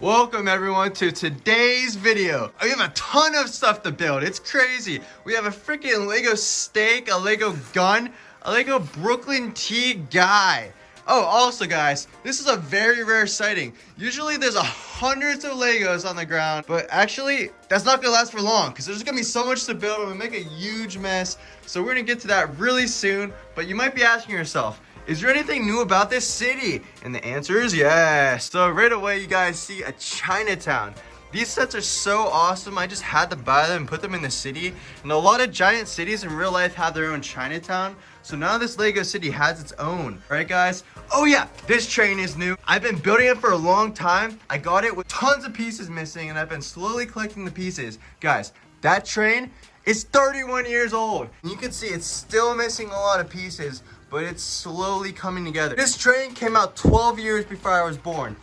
Welcome everyone to today's video. We have a ton of stuff to build. It's crazy. We have a freaking Lego steak, a Lego gun, a Lego Brooklyn tea guy. Oh, also guys, this is a very rare sighting. Usually there's hundreds of Legos on the ground, but actually that's not gonna last for long because there's gonna be so much to build. We're gonna make a huge mess. So we're gonna get to that really soon, but you might be asking yourself, is there anything new about this city? And the answer is yes. So right away, you guys see a Chinatown. These sets are so awesome. I just had to buy them and put them in the city. And a lot of giant cities in real life have their own Chinatown. So now this Lego city has its own. All right, guys? Oh yeah, this train is new. I've been building it for a long time. I got it with tons of pieces missing and I've been slowly collecting the pieces. Guys, that train is 31 years old. And you can see it's still missing a lot of pieces, but it's slowly coming together. This train came out 12 years before I was born.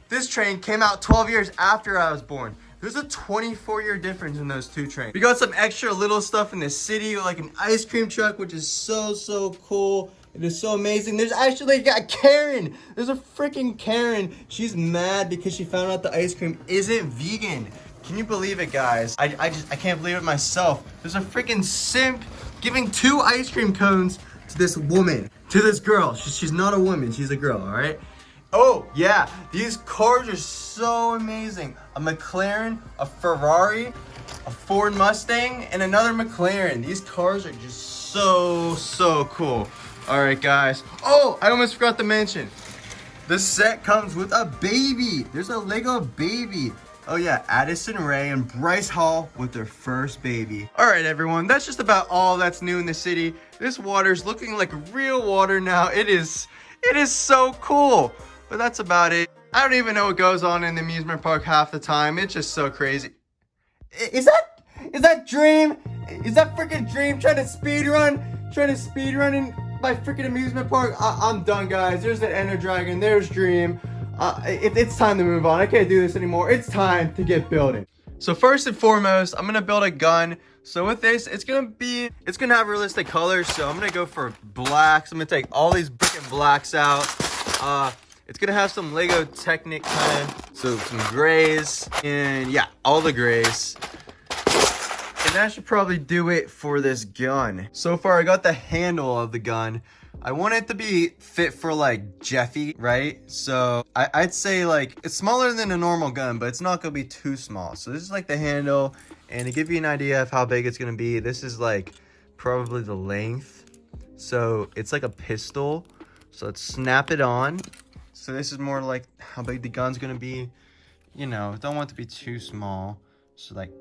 This train came out 12 years after I was born. There's a 24-year difference in those two trains. We got some extra little stuff in the city, like an ice cream truck, which is so cool. It is so amazing. There's actually got Karen. There's a freaking Karen. She's mad because she found out the ice cream isn't vegan. Can you believe it, guys? I can't believe it myself. There's a freaking simp giving 2 ice cream cones to this woman, to this girl. She's not a woman, she's a girl, all right? Oh, yeah, these cars are so amazing. A McLaren, a Ferrari, a Ford Mustang, and another McLaren. These cars are just so cool. All right, guys. Oh, I almost forgot to mention, the set comes with a baby. There's a Lego baby. Oh yeah, Addison Rae and Bryce Hall with their first baby. All right, everyone, that's just about all that's new in the city. This water's looking like real water now. It is so cool. But that's about it. I don't even know what goes on in the amusement park half the time. It's just so crazy. Is that Dream? Is that freaking Dream trying to speed run in my freaking amusement park? I'm done, guys. There's the Ender Dragon. There's Dream. It's time to move on. I can't do this anymore. It's time to get building. So first and foremost, I'm gonna build a gun. So with this, it's gonna have realistic colors. So I'm gonna go for blacks. I'm gonna take all these freaking blacks out. It's gonna have some Lego Technic kind of, so some grays, and yeah, all the grays. And that should probably do it for this gun. So far, I got the handle of the gun. I want it to be fit for like Jeffy, right? So I'd say like it's smaller than a normal gun, but it's not gonna be too small. So this is like the handle, and to give you an idea of how big it's gonna be, this is like probably the length. So it's like a pistol. So let's snap it on. So this is more like how big the gun's gonna be. You know, don't want it to be too small. So like,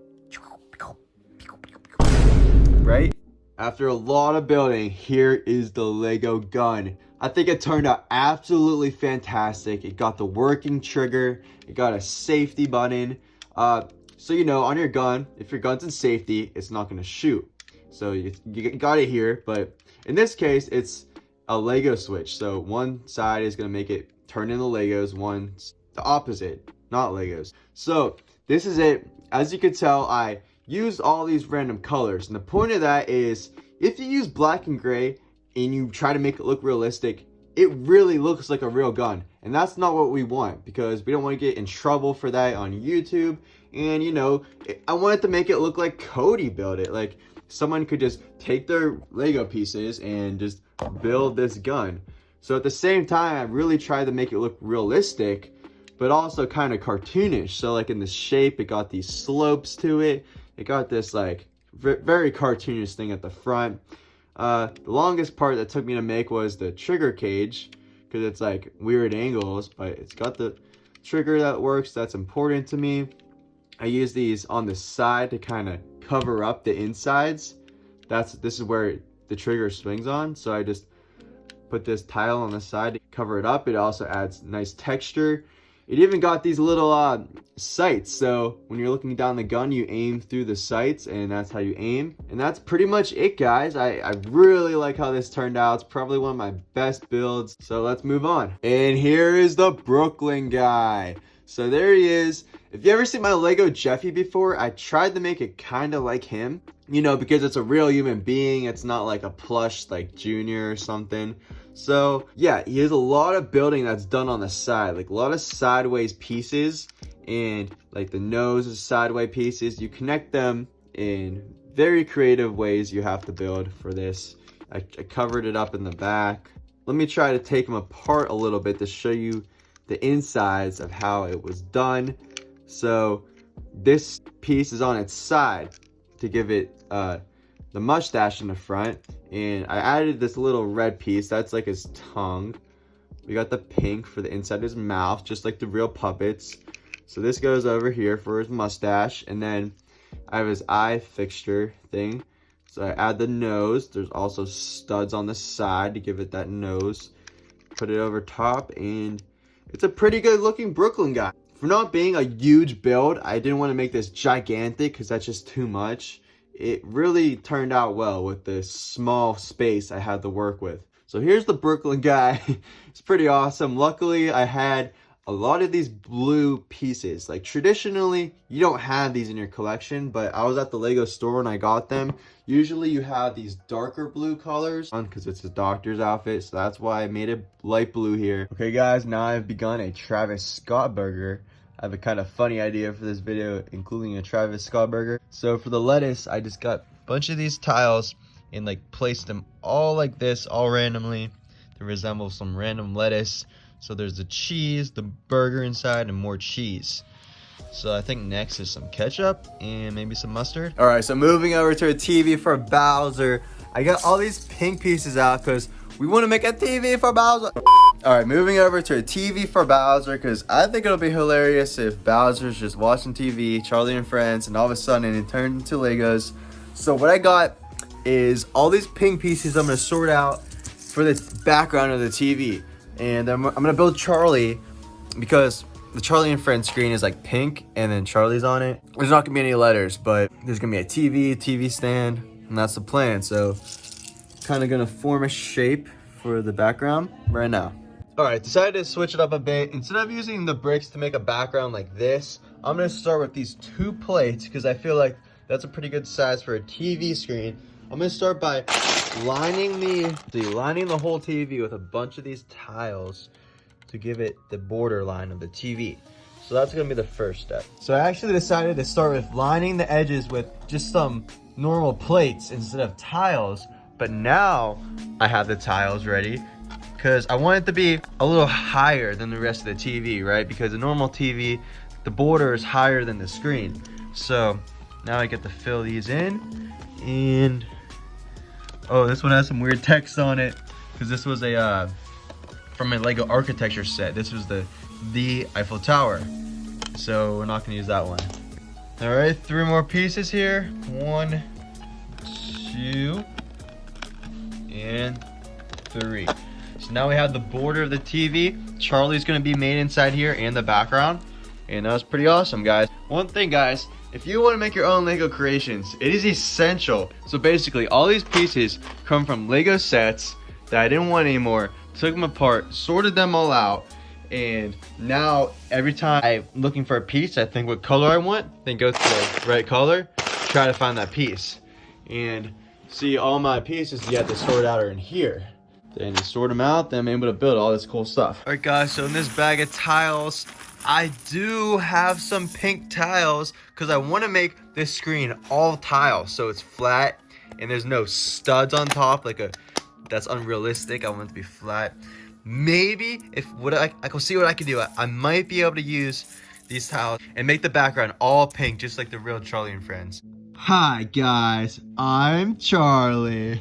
right? After a lot of building, here is the Lego gun. I think it turned out absolutely fantastic. It got the working trigger. It got a safety button. So you know, on your gun, if your gun's in safety, it's not gonna shoot. So you got it here, but in this case, it's a Lego switch. So one side is gonna make it turn into Legos, one's the opposite, not Legos. So this is it. As you can tell, I use all these random colors, and the point of that is if you use black and gray and you try to make it look realistic, it really looks like a real gun, and that's not what we want because we don't want to get in trouble for that on YouTube. And you know, I wanted to make it look like Cody built it, like someone could just take their Lego pieces and just build this gun. So at the same time, I really tried to make it look realistic, but also kind of cartoonish. So like in the shape, it got these slopes to it. It got this like very cartoonish thing at the front. The longest part that took me to make was the trigger cage, because it's like weird angles, but it's got the trigger that works. That's important to me. I use these on the side to kind of cover up the insides. This is where the trigger swings on. So I just put this tile on the side to cover it up. It also adds nice texture. It even got these little sights, so when you're looking down the gun, you aim through the sights, and that's how you aim. And that's pretty much it, guys. I really like how this turned out. It's probably one of my best builds, so let's move on. And here is the Brooklyn guy. So there he is. If you ever seen my Lego Jeffy before, I tried to make it kind of like him, you know, because it's a real human being. It's not like a plush like Junior or something. So yeah, he has a lot of building that's done on the side, like a lot of sideways pieces. and like the nose is sideway pieces. You connect them in very creative ways you have to build for this. I covered it up in the back. Let me try to take them apart a little bit to show you the insides of how it was done. So this piece is on its side to give it the mustache in the front, and I added this little red piece that's like his tongue. We got the pink for the inside of his mouth, just like the real puppets. So this goes over here for his mustache, and then I have his eye fixture thing. So I add the nose. There's also studs on the side to give it that nose. Put it over top, and it's a pretty good looking Brooklyn guy. For not being a huge build, I didn't want to make this gigantic because that's just too much. It really turned out well with the small space I had to work with. So here's the Brooklyn guy. It's pretty awesome. Luckily, I had a lot of these blue pieces. Like traditionally, you don't have these in your collection, but I was at the Lego store and I got them. Usually you have these darker blue colors because it's a doctor's outfit, so that's why I made it light blue here. Okay guys, now I've begun a Travis Scott burger. I have a kind of funny idea for this video, including a Travis Scott burger. So for the lettuce, I just got a bunch of these tiles and like placed them all like this, all randomly to resemble some random lettuce. So there's the cheese, the burger inside, and more cheese. So I think next is some ketchup and maybe some mustard. All right, so moving over to a TV for Bowser. I got all these pink pieces out because we want to make a TV for Bowser. All right, moving over to a TV for Bowser because I think it'll be hilarious if Bowser's just watching TV, Charlie and Friends, and all of a sudden it turned into Legos. So what I got is all these pink pieces I'm going to sort out for the background of the TV. And I'm going to build Charlie because the Charlie and Friends screen is like pink and then Charlie's on it. There's not going to be any letters, but there's going to be a TV stand, and that's the plan. So kind of going to form a shape for the background right now. All right, decided to switch it up a bit. Instead of using the bricks to make a background like this, I'm going to start with these 2 plates because I feel like that's a pretty good size for a TV screen. I'm going to start by lining the whole TV with a bunch of these tiles to give it the border line of the TV. So that's going to be the first step. So I actually decided to start with lining the edges with just some normal plates instead of tiles. But now I have the tiles ready because I want it to be a little higher than the rest of the TV, right? Because a normal TV, the border is higher than the screen. So now I get to fill these in, and oh, this one has some weird text on it because this was a from a Lego architecture set. This was the Eiffel Tower, so we're not gonna use that one. All right, 3 more pieces here. 1, 2, and 3. So now we have the border of the TV. Charlie's gonna be made inside here and the background, and that was pretty awesome, guys. One thing, guys, if you want to make your own Lego creations, it is essential. So basically, all these pieces come from Lego sets that I didn't want anymore. Took them apart, sorted them all out, and now every time I'm looking for a piece, I think what color I want, then go to the right color, try to find that piece. And see, all my pieces you have to sort out are in here. Then you sort them out, then I'm able to build all this cool stuff. All right, guys, so in this bag of tiles, I do have some pink tiles because I want to make this screen all tiles so it's flat and there's no studs on top that's unrealistic. I want it to be flat. Maybe if I can see what I can do. I might be able to use these tiles and make the background all pink just like the real Charlie and Friends. Hi guys, I'm Charlie.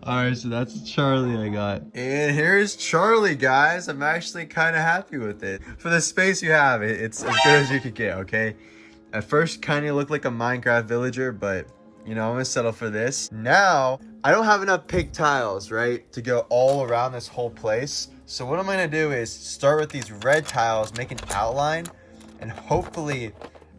Alright, so that's Charlie I got. And here's Charlie, guys. I'm actually kind of happy with it. For the space you have, it's as good as you could get, okay? At first, kind of looked like a Minecraft villager, but, you know, I'm going to settle for this. Now, I don't have enough pink tiles, right, to go all around this whole place. So what I'm going to do is start with these red tiles, make an outline, and hopefully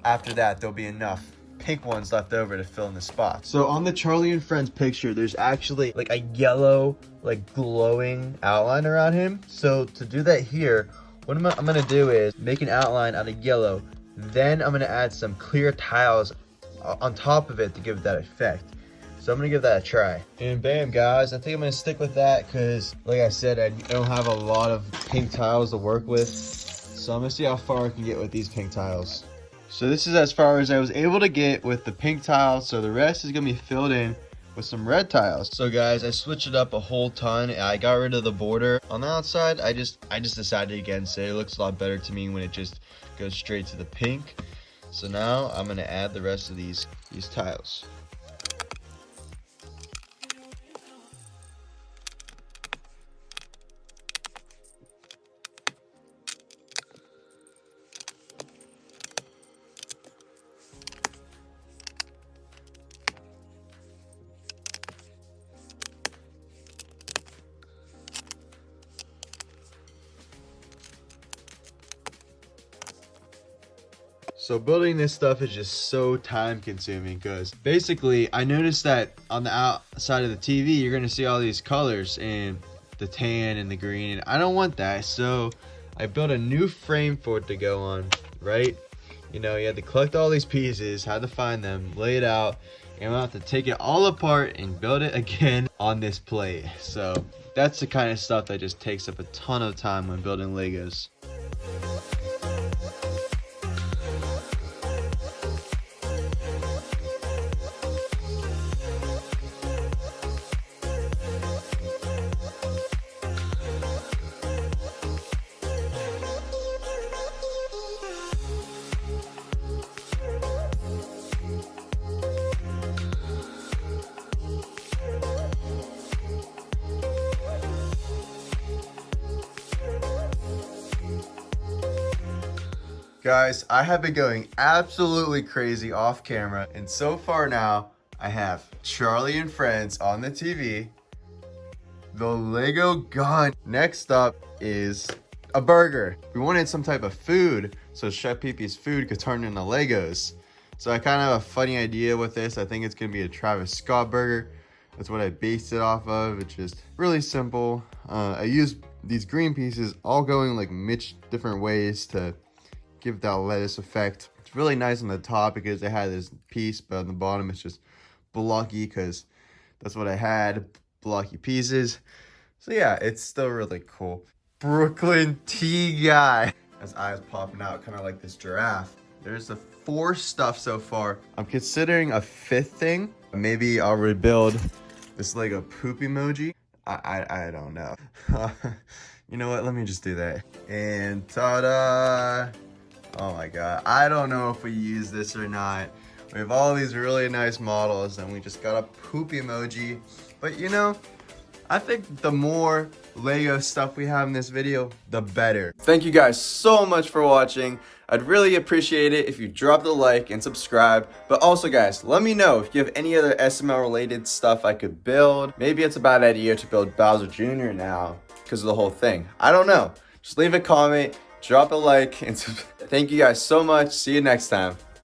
after that, there'll be enough pink ones left over to fill in the spots. So on the Charlie and Friends picture, there's actually like a yellow, like glowing outline around him. So to do that here, what I'm gonna do is make an outline out of yellow. Then I'm gonna add some clear tiles on top of it to give that effect. So I'm gonna give that a try. And bam, guys, I think I'm gonna stick with that because, like I said, I don't have a lot of pink tiles to work with. So I'm gonna see how far I can get with these pink tiles. So this is as far as I was able to get with the pink tiles. So the rest is gonna be filled in with some red tiles. So guys, I switched it up a whole ton. I got rid of the border on the outside. I just decided against it. It looks a lot better to me when it just goes straight to the pink. So now I'm gonna add the rest of these tiles. So building this stuff is just so time consuming because basically I noticed that on the outside of the TV you're gonna see all these colors and the tan and the green, and I don't want that. So I built a new frame for it to go on, right? You know, you had to collect all these pieces, had to find them, lay it out, and I'm gonna have to take it all apart and build it again on this plate. So that's the kind of stuff that just takes up a ton of time when building Legos. Guys, I have been going absolutely crazy off camera, and so far now, I have Charlie and Friends on the TV, the Lego gun. Next up is a burger. We wanted some type of food, so Chef Pee-Pee's food could turn into Legos. So I kind of have a funny idea with this. I think it's gonna be a Travis Scott burger. That's what I based it off of. It's just really simple. I used these green pieces all going like different ways to give that lettuce effect. It's really nice on the top because it had this piece, but on the bottom it's just blocky because that's what I had, blocky pieces. So yeah, it's still really cool. Brooklyn tea guy. His eyes popping out, kind of like this giraffe. There's the 4 stuff so far. I'm considering a 5th thing. Maybe I'll rebuild this Lego poop emoji. I don't know. You know what? Let me just do that. And ta-da! Oh my god, I don't know if we use this or not. We have all these really nice models and we just got a poop emoji. But you know, I think the more Lego stuff we have in this video, the better. Thank you guys so much for watching. I'd really appreciate it if you dropped a like and subscribe. But also guys, let me know if you have any other SML related stuff I could build. Maybe it's a bad idea to build Bowser Jr. now because of the whole thing. I don't know. Just leave a comment. Drop a like, and thank you guys so much. See you next time.